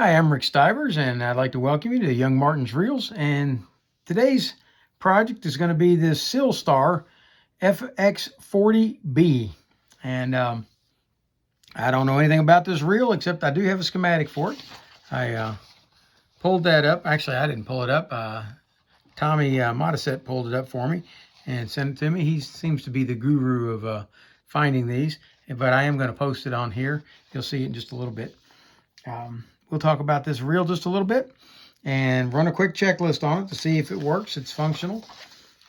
Hi, I'm Rick Stivers, and I'd like to welcome you to Young Martin's Reels. And today's project is going to be this SILSTAR FX40B. And I don't know anything about this reel, except I do have a schematic for it. I pulled that up. Actually, I didn't pull it up. Tommy Modisette pulled it up for me and sent it to me. He seems to be the guru of finding these, but I am going to post it on here. You'll see it in just a little bit. We'll talk about this reel just a little bit and run a quick checklist on it to see if it works, it's functional.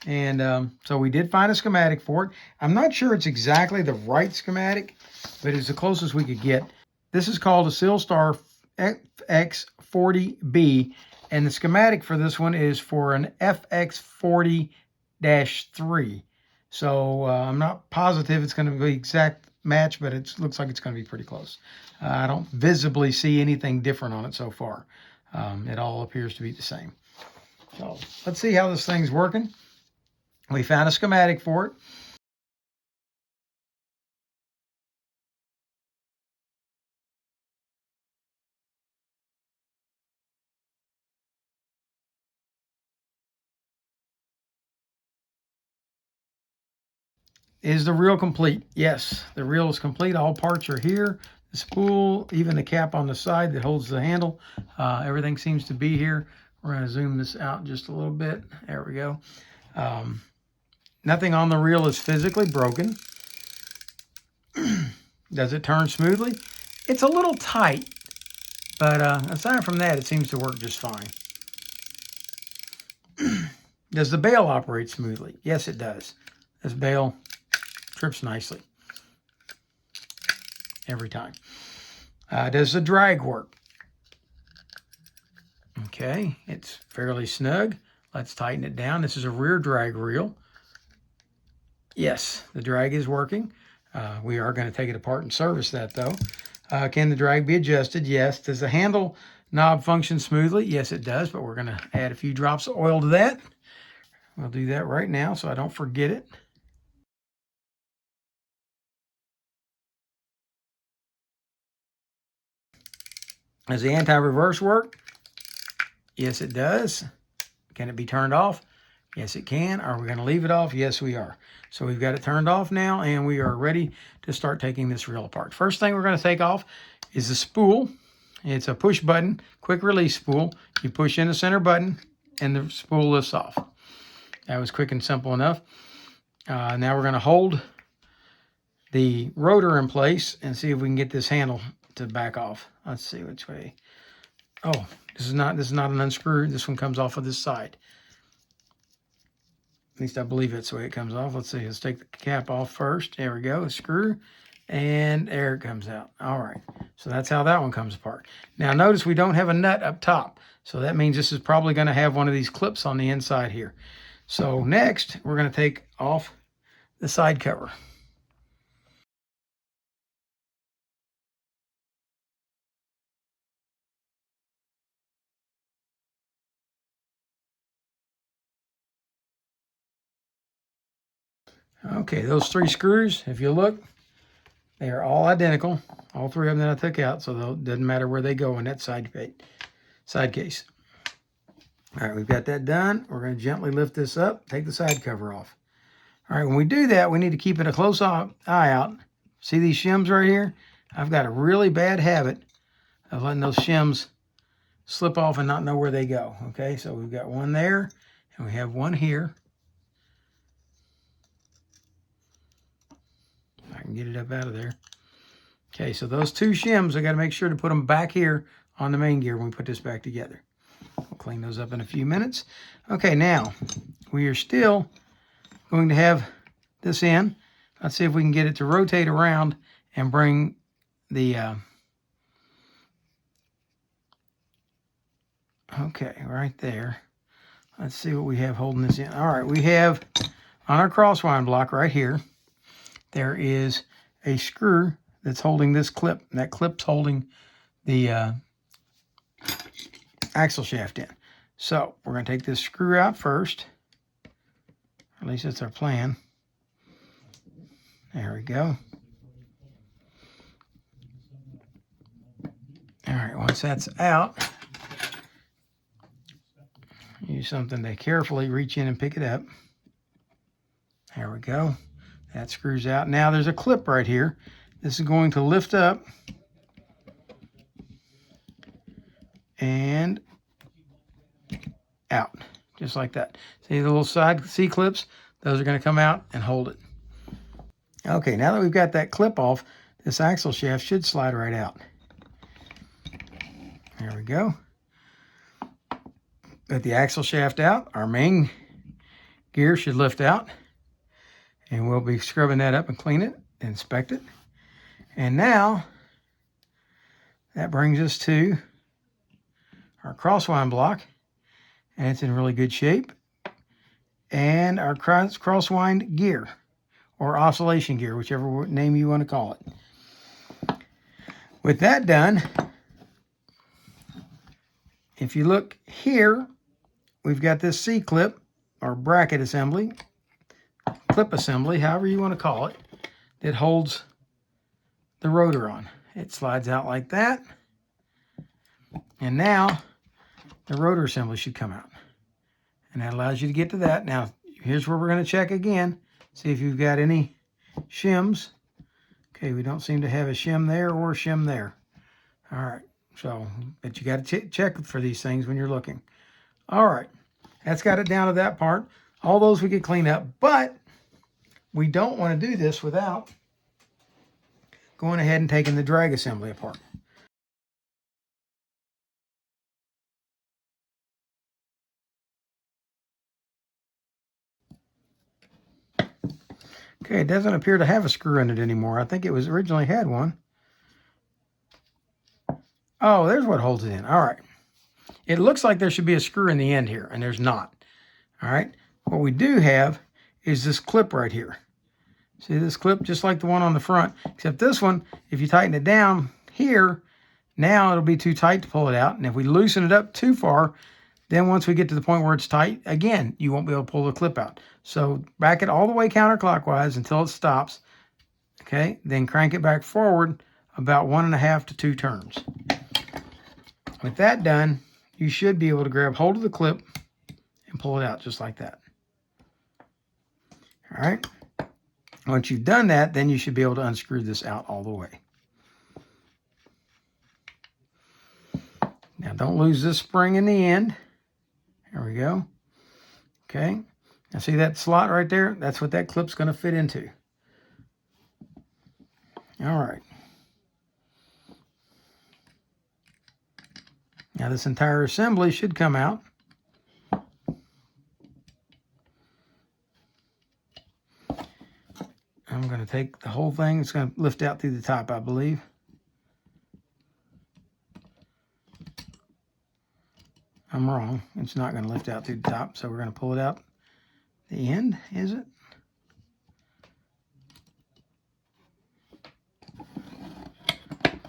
And so we did find a schematic for it. I'm not sure it's exactly the right schematic, but it's the closest we could get. This is called a SILSTAR FX40B, and the schematic for this one is for an FX40-3. So I'm not positive it's going to be exact match, but it looks like it's going to be pretty close. I don't visibly see anything different on it so far. It all appears to be the same. So let's see how this thing's working. We found a schematic for it. Is the reel complete? Yes, the reel is complete. All parts are here. The spool, even the cap on the side that holds the handle. Everything seems to be here. We're going to zoom this out just a little bit. There we go. Nothing on the reel is physically broken. Does it turn smoothly? It's a little tight, but aside from that, it seems to work just fine. Does the bail operate smoothly? Yes, it does. This bail trips nicely every time. Does the drag work? Okay, it's fairly snug. Let's tighten it down. This is a rear drag reel. Yes, the drag is working. We are going to take it apart and service that, though. Can the drag be adjusted? Yes. Does the handle knob function smoothly? Yes, it does, but we're going to add a few drops of oil to that. We'll do that right now so I don't forget it. Does the anti-reverse work? Yes, it does. Can it be turned off? Yes, it can. Are we going to leave it off? Yes, we are. So we've got it turned off now, and we are ready to start taking this reel apart. First thing we're going to take off is the spool. It's a push button, quick release spool. You push in the center button, and the spool lifts off. That was quick and simple enough. Now we're going to hold the rotor in place and see if we can get this handle to back off. Let's see which way. Oh, this is not an unscrew. This one comes off of this side. At least I believe that's the way it comes off. Let's see. Let's take the cap off first. There we go. A screw. And there it comes out. All right. So that's how that one comes apart. Now notice we don't have a nut up top. So that means this is probably going to have one of these clips on the inside here. So next, we're going to take off the side cover. Okay, those three screws, if you look, they are all identical. All three of them that I took out, so it doesn't matter where they go in that side case. All right, we've got that done. We're going to gently lift this up, take the side cover off. All right, when we do that, we need to keep it a close eye out. See these shims right here? I've got a really bad habit of letting those shims slip off and not know where they go. Okay, so we've got one there, and we have one here. I can get it up out of there. Okay, so those two shims, I got to make sure to put them back here on the main gear when we put this back together. We'll clean those up in a few minutes. Okay, now we are still going to have this in. Let's see if we can get it to rotate around and bring the okay, right there. Let's see what we have holding this in. All right, we have on our crosswind block right here, there is a screw that's holding this clip. And that clip's holding the axle shaft in. So we're going to take this screw out first. At least that's our plan. There we go. All right, once that's out, use something to carefully reach in and pick it up. There we go. That screws out. Now there's a clip right here. This is going to lift up and out, just like that. See the little side C-clips? Those are going to come out and hold it. Okay, now that we've got that clip off, this axle shaft should slide right out. There we go. Got the axle shaft out. Our main gear should lift out. And we'll be scrubbing that up and clean it, inspect it. And now, that brings us to our crosswind block. And it's in really good shape. And our crosswind gear, or oscillation gear, whichever name you want to call it. With that done, if you look here, we've got this C-clip, or bracket assembly, clip assembly, however you want to call it, that holds the rotor on. It slides out like that. And now, the rotor assembly should come out. And that allows you to get to that. Now, here's where we're going to check again. See if you've got any shims. Okay, we don't seem to have a shim there or a shim there. All right, so, but you got to check for these things when you're looking. All right, that's got it down to that part. All those we could clean up, but we don't want to do this without going ahead and taking the drag assembly apart. Okay, it doesn't appear to have a screw in it anymore. I think it was originally had one. Oh, there's what holds it in. All right. It looks like there should be a screw in the end here, and there's not. All right. What we do have is this clip right here. See this clip, just like the one on the front, except this one, if you tighten it down here, now it'll be too tight to pull it out. And if we loosen it up too far, then once we get to the point where it's tight, again, you won't be able to pull the clip out. So back it all the way counterclockwise until it stops. Okay, then crank it back forward about 1.5 to 2 turns. With that done, you should be able to grab hold of the clip and pull it out just like that. All right. Once you've done that, then you should be able to unscrew this out all the way. Now don't lose this spring in the end. There we go. Okay. Now see that slot right there? That's what that clip's going to fit into. All right. Now this entire assembly should come out. I'm going to take the whole thing. It's going to lift out through the top, I believe. I'm wrong. It's not going to lift out through the top, so we're going to pull it out the end, is it?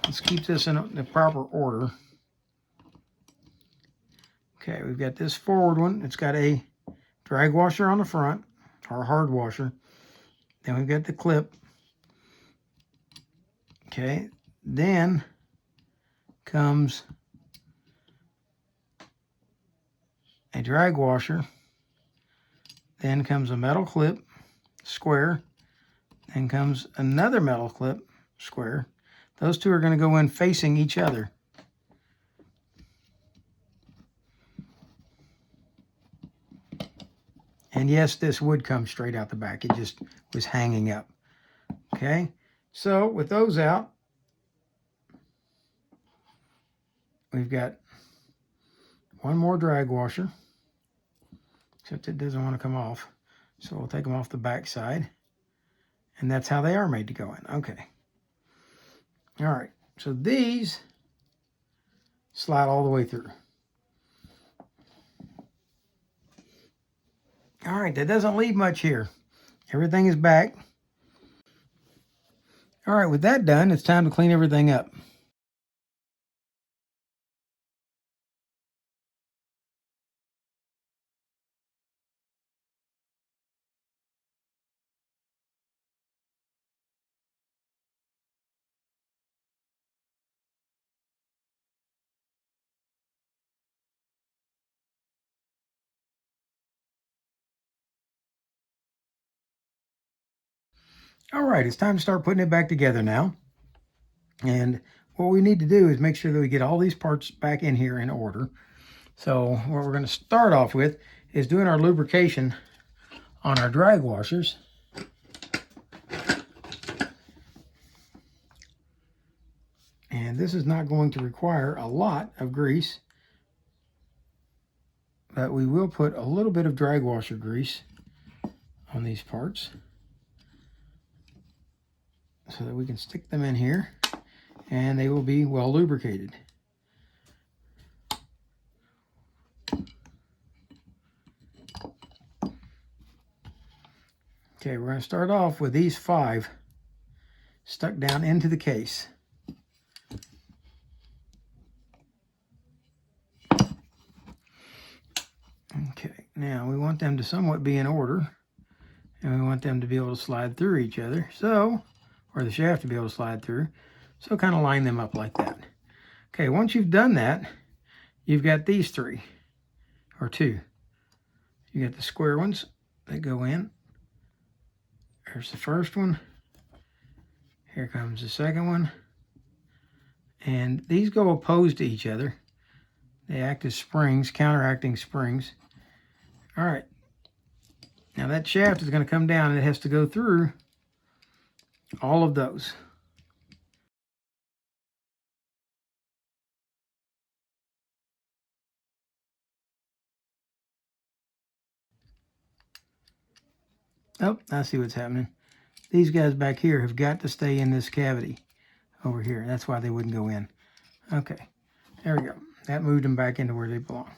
Let's keep this in the proper order. Okay, we've got this forward one. It's got a drag washer on the front, or a hard washer. Then we've got the clip. Okay, then comes a drag washer. Then comes a metal clip, square. Then comes another metal clip, square. Those two are going to go in facing each other. And yes, this would come straight out the back. It just was hanging up. Okay, so with those out, we've got one more drag washer, except it doesn't want to come off. So we'll take them off the back side. And that's how they are made to go in. Okay. All right, so these slide all the way through. All right, that doesn't leave much here. Everything is back. All right, with that done, it's time to clean everything up. All right, it's time to start putting it back together now. And what we need to do is make sure that we get all these parts back in here in order. So what we're going to start off with is doing our lubrication on our drag washers. And this is not going to require a lot of grease, but we will put a little bit of drag washer grease on these parts so that we can stick them in here and they will be well lubricated. Okay, we're going to start off with these 5 stuck down into the case. Okay, now we want them to somewhat be in order, and we want them to be able to slide through each other, so, or the shaft to be able to slide through, so kind of line them up like that. Okay, once you've done that, you've got these 3, or 2. You got the square ones that go in. There's the first one. Here comes the second one. And these go opposed to each other. They act as springs, counteracting springs. All right. Now that shaft is going to come down and it has to go through all of those. Oh, I see what's happening. These guys back here have got to stay in this cavity over here. That's why they wouldn't go in. Okay, there we go. That moved them back into where they belong.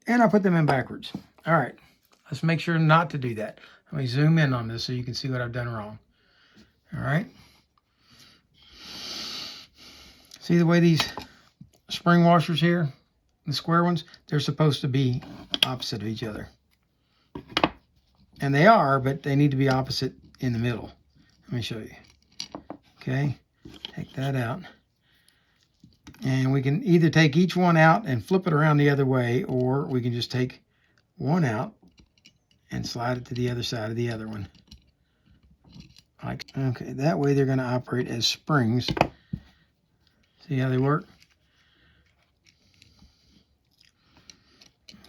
And I put them in backwards. All right, let's make sure not to do that. Let me zoom in on this so you can see what I've done wrong. All right. See the way these spring washers here, the square ones, they're supposed to be opposite of each other. And they are, but they need to be opposite in the middle. Let me show you. Okay, take that out. And we can either take each one out and flip it around the other way, or we can just take one out and slide it to the other side of the other one. Like, okay, that way they're going to operate as springs. See how they work?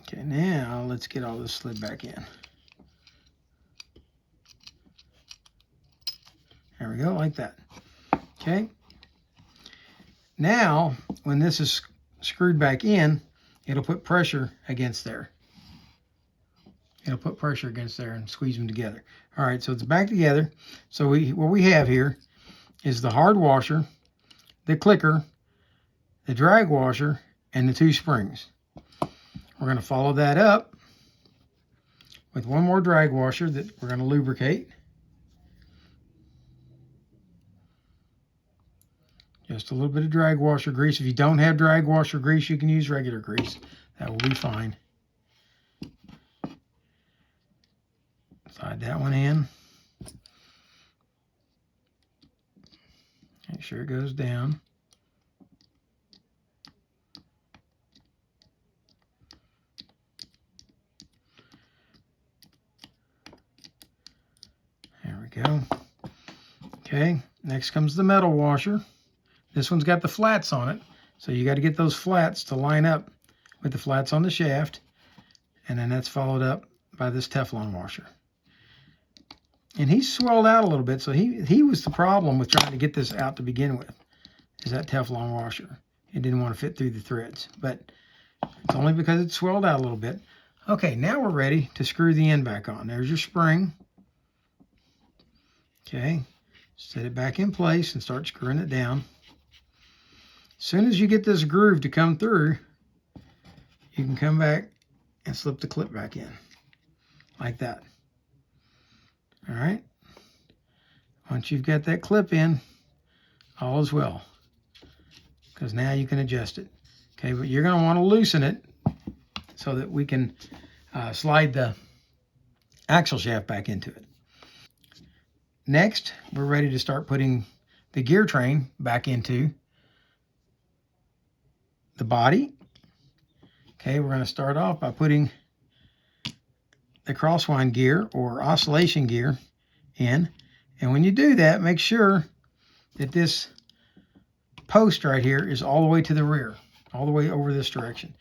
Okay, now let's get all this slid back in. There we go, like that. Okay. Now, when this is screwed back in, it'll put pressure against there. It'll put pressure against there and squeeze them together. All right, so it's back together. So what we have here is the hard washer, the clicker, the drag washer, and the 2 springs. We're going to follow that up with one more drag washer that we're going to lubricate. Just a little bit of drag washer grease. If you don't have drag washer grease, you can use regular grease. That will be fine. Slide that one in. Make sure it goes down. There we go. Okay, next comes the metal washer. This one's got the flats on it, so you got to get those flats to line up with the flats on the shaft, and then that's followed up by this Teflon washer. And he's swelled out a little bit, so he was the problem with trying to get this out to begin with, is that Teflon washer. It didn't want to fit through the threads, but it's only because it's swelled out a little bit. Okay, now we're ready to screw the end back on. There's your spring. Okay, set it back in place and start screwing it down. As soon as you get this groove to come through, you can come back and slip the clip back in, like that. All right. Once you've got that clip in, all is well, because now you can adjust it. Okay, but you're going to want to loosen it so that we can slide the axle shaft back into it. Next, we're ready to start putting the gear train back into the body. Okay, we're going to start off by putting the crosswind gear or oscillation gear in. And when you do that, make sure that this post right here is all the way to the rear, all the way over this direction.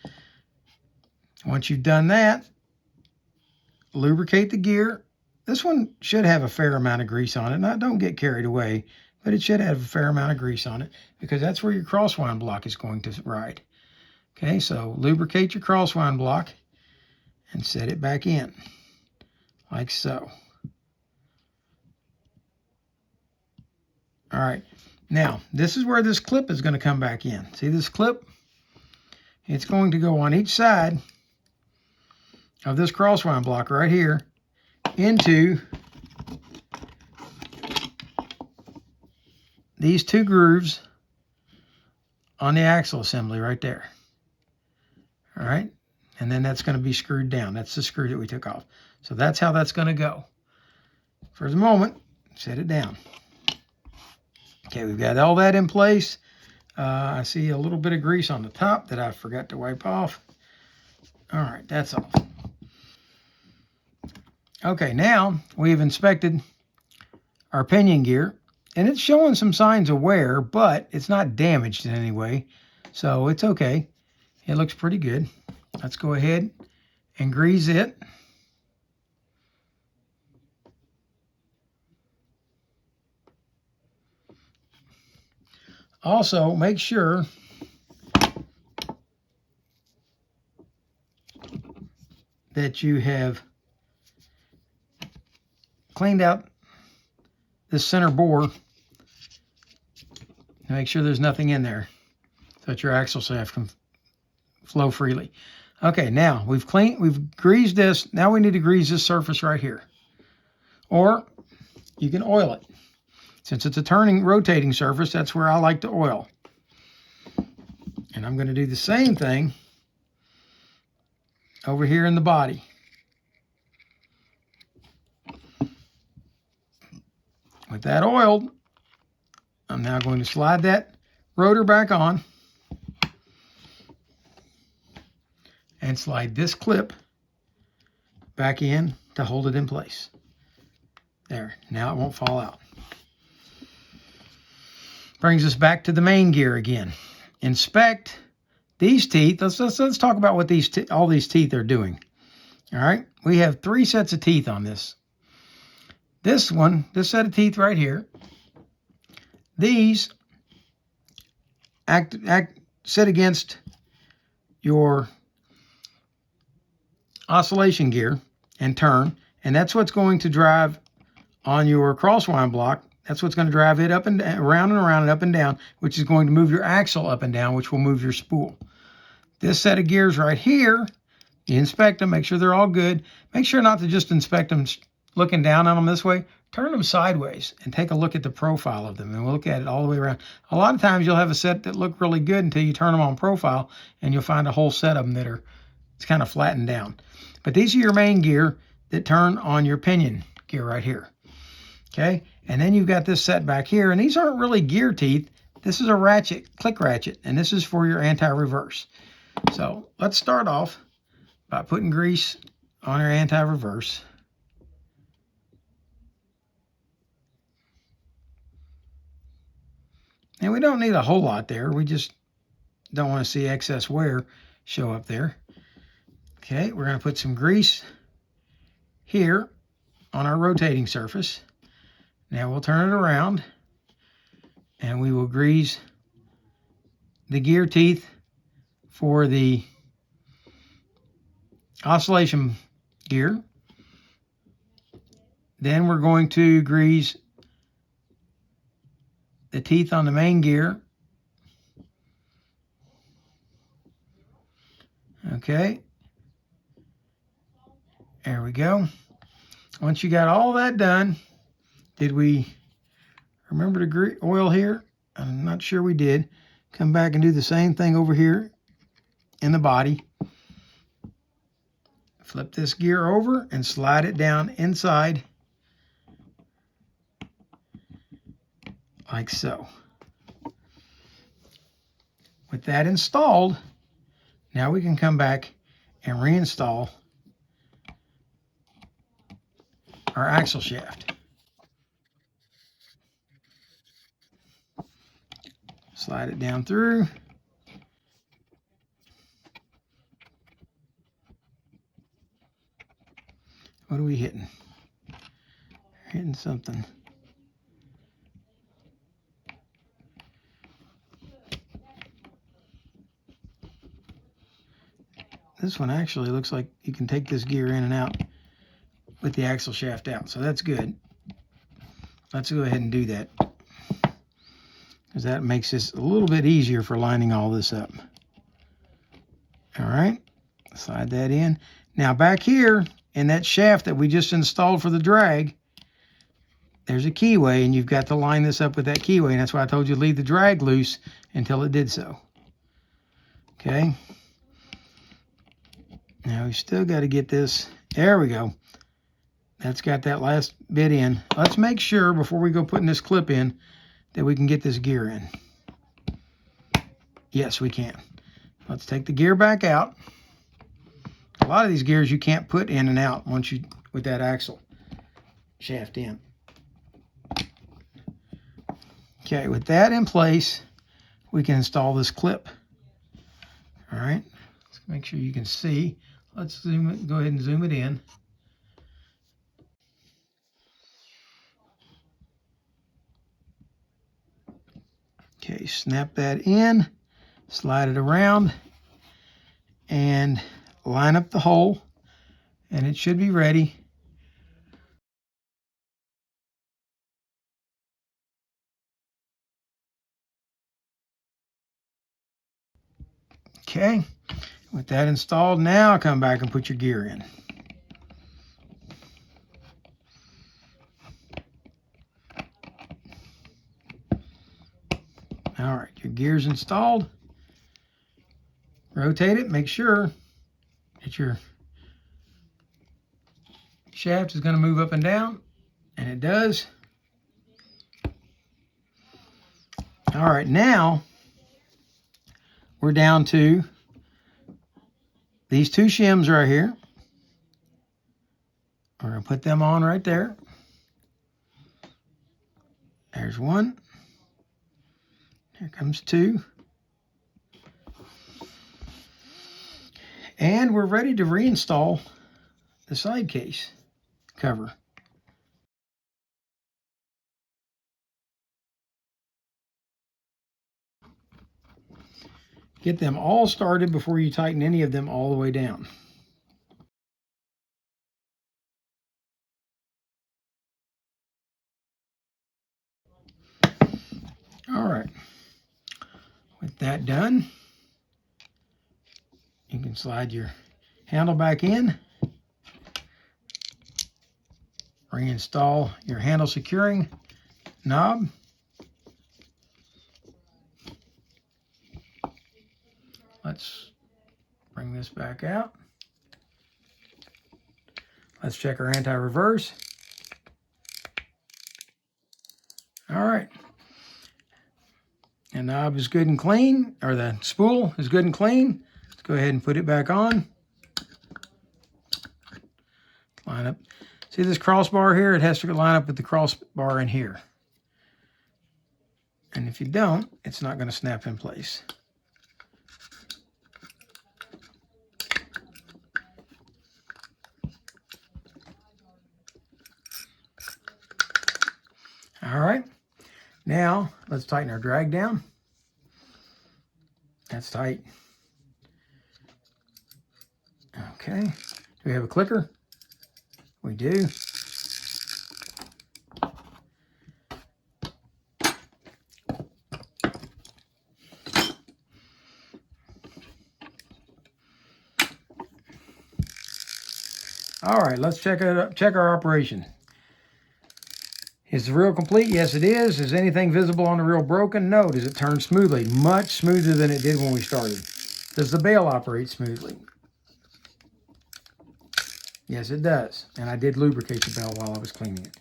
Once you've done that, lubricate the gear. This one should have a fair amount of grease on it. Now, don't get carried away, but it should have a fair amount of grease on it because that's where your crosswind block is going to ride. Okay, so lubricate your crosswind block and set it back in, like so. All right, now this is where this clip is going to come back in. See this clip? It's going to go on each side of this crosswind block right here into these two grooves on the axle assembly right there. All right, and then that's going to be screwed down. That's the screw that we took off. So that's how that's going to go. For the moment, set it down. Okay, we've got all that in place. I see a little bit of grease on the top that I forgot to wipe off. All right, that's off. Okay, now we've inspected our pinion gear, and it's showing some signs of wear, but it's not damaged in any way, so it's okay. It looks pretty good. Let's go ahead and grease it. Also, make sure that you have cleaned out this center bore to make sure there's nothing in there so that your axle shaft can flow freely. Okay, now we've greased this. Now we need to grease this surface right here. Or you can oil it. Since it's a rotating surface, that's where I like to oil. And I'm going to do the same thing over here in the body. With that oiled, I'm now going to slide that rotor back on and slide this clip back in to hold it in place. There, now it won't fall out. Brings us back to the main gear again. Inspect these teeth. Let's talk about what all these teeth are doing. All right, we have 3 sets of teeth on this. This set of teeth right here, these sit against your oscillation gear and turn, and that's what's going to drive on your crosswind block. That's what's going to drive it up and down, around and around and up and down, which is going to move your axle up and down, which will move your spool. This set of gears right here, you inspect them, make sure they're all good. Make sure not to just inspect them looking down on them this way. Turn them sideways and take a look at the profile of them, and we'll look at it all the way around. A lot of times you'll have a set that look really good until you turn them on profile, and you'll find a whole set of them that it's kind of flattened down. But these are your main gear that turn on your pinion gear right here. Okay, and then you've got this set back here, and these aren't really gear teeth. This is a ratchet, click ratchet, and this is for your anti-reverse. So let's start off by putting grease on our anti-reverse. And we don't need a whole lot there. We just don't want to see excess wear show up there. Okay, we're going to put some grease here on our rotating surface. Now we'll turn it around and we will grease the gear teeth for the oscillation gear. Then we're going to grease the teeth on the main gear. Okay. There we go. Once you got all that done, did we remember to oil here? I'm not sure we did. Come back and do the same thing over here in the body. Flip this gear over and slide it down inside like so. With that installed, now we can come back and reinstall our axle shaft. Slide it down through. What are we hitting? Hitting something. This one actually looks like you can take this gear in and out with the axle shaft out, so that's good. Let's go ahead and do that, because that makes this a little bit easier for lining all this up. All right, slide that in. Now back here in that shaft that we just installed for the drag, there's a keyway, and you've got to line this up with that keyway, and that's why I told you to leave the drag loose until it did so. Okay. Now we still got to get this. There we go. That's got that last bit in. Let's make sure before we go putting this clip in that we can get this gear in. Yes, we can. Let's take the gear back out. A lot of these gears you can't put in and out once you with that axle shaft in. Okay, with that in place, we can install this clip. All right, let's make sure you can see. Let's zoom it, go ahead and zoom it in. Okay, snap that in, slide it around, and line up the hole, and it should be ready. Okay, with that installed, now come back and put your gear in. All right, your gear's installed. Rotate it, make sure that your shaft is going to move up and down, and it does. All right, now we're down to these two shims right here. We're going to put them on right there. There's one. Here comes two. And we're ready to reinstall the side case cover. Get them all started before you tighten any of them all the way down. All right, with that done, you can slide your handle back in, reinstall your handle securing knob. Let's bring this back out. Let's check our anti-reverse. All right. The knob is good and clean, or the spool is good and clean. Let's go ahead and put it back on. Line up. See this crossbar here? It has to line up with the crossbar in here. And if you don't, it's not going to snap in place. All right, now let's tighten our drag down. That's tight. Okay, do we have a clicker? We do. All right, let's check our operation. Is the reel complete? Yes, it is. Is anything visible on the reel broken? No. Does it turn smoothly? Much smoother than it did when we started. Does the bail operate smoothly? Yes, it does. And I did lubricate the bail while I was cleaning it.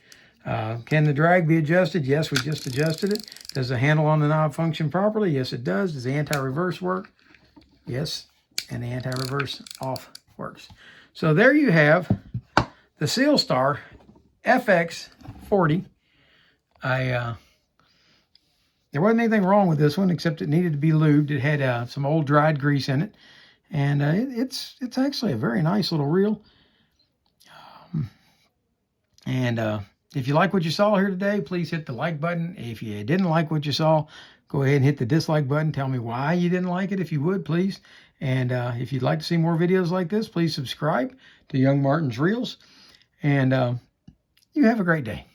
Can the drag be adjusted? Yes, we just adjusted it. Does the handle on the knob function properly? Yes, it does. Does the anti-reverse work? Yes, and the anti-reverse off works. So there you have the SILSTAR FX40. there wasn't anything wrong with this one except it needed to be lubed. It had some old dried grease in it. And it's actually a very nice little reel. And if you like what you saw here today, please hit the like button. If you didn't like what you saw, go ahead and hit the dislike button. Tell me why you didn't like it, if you would, please. And if you'd like to see more videos like this, please subscribe to Young Martin's Reels. And you have a great day.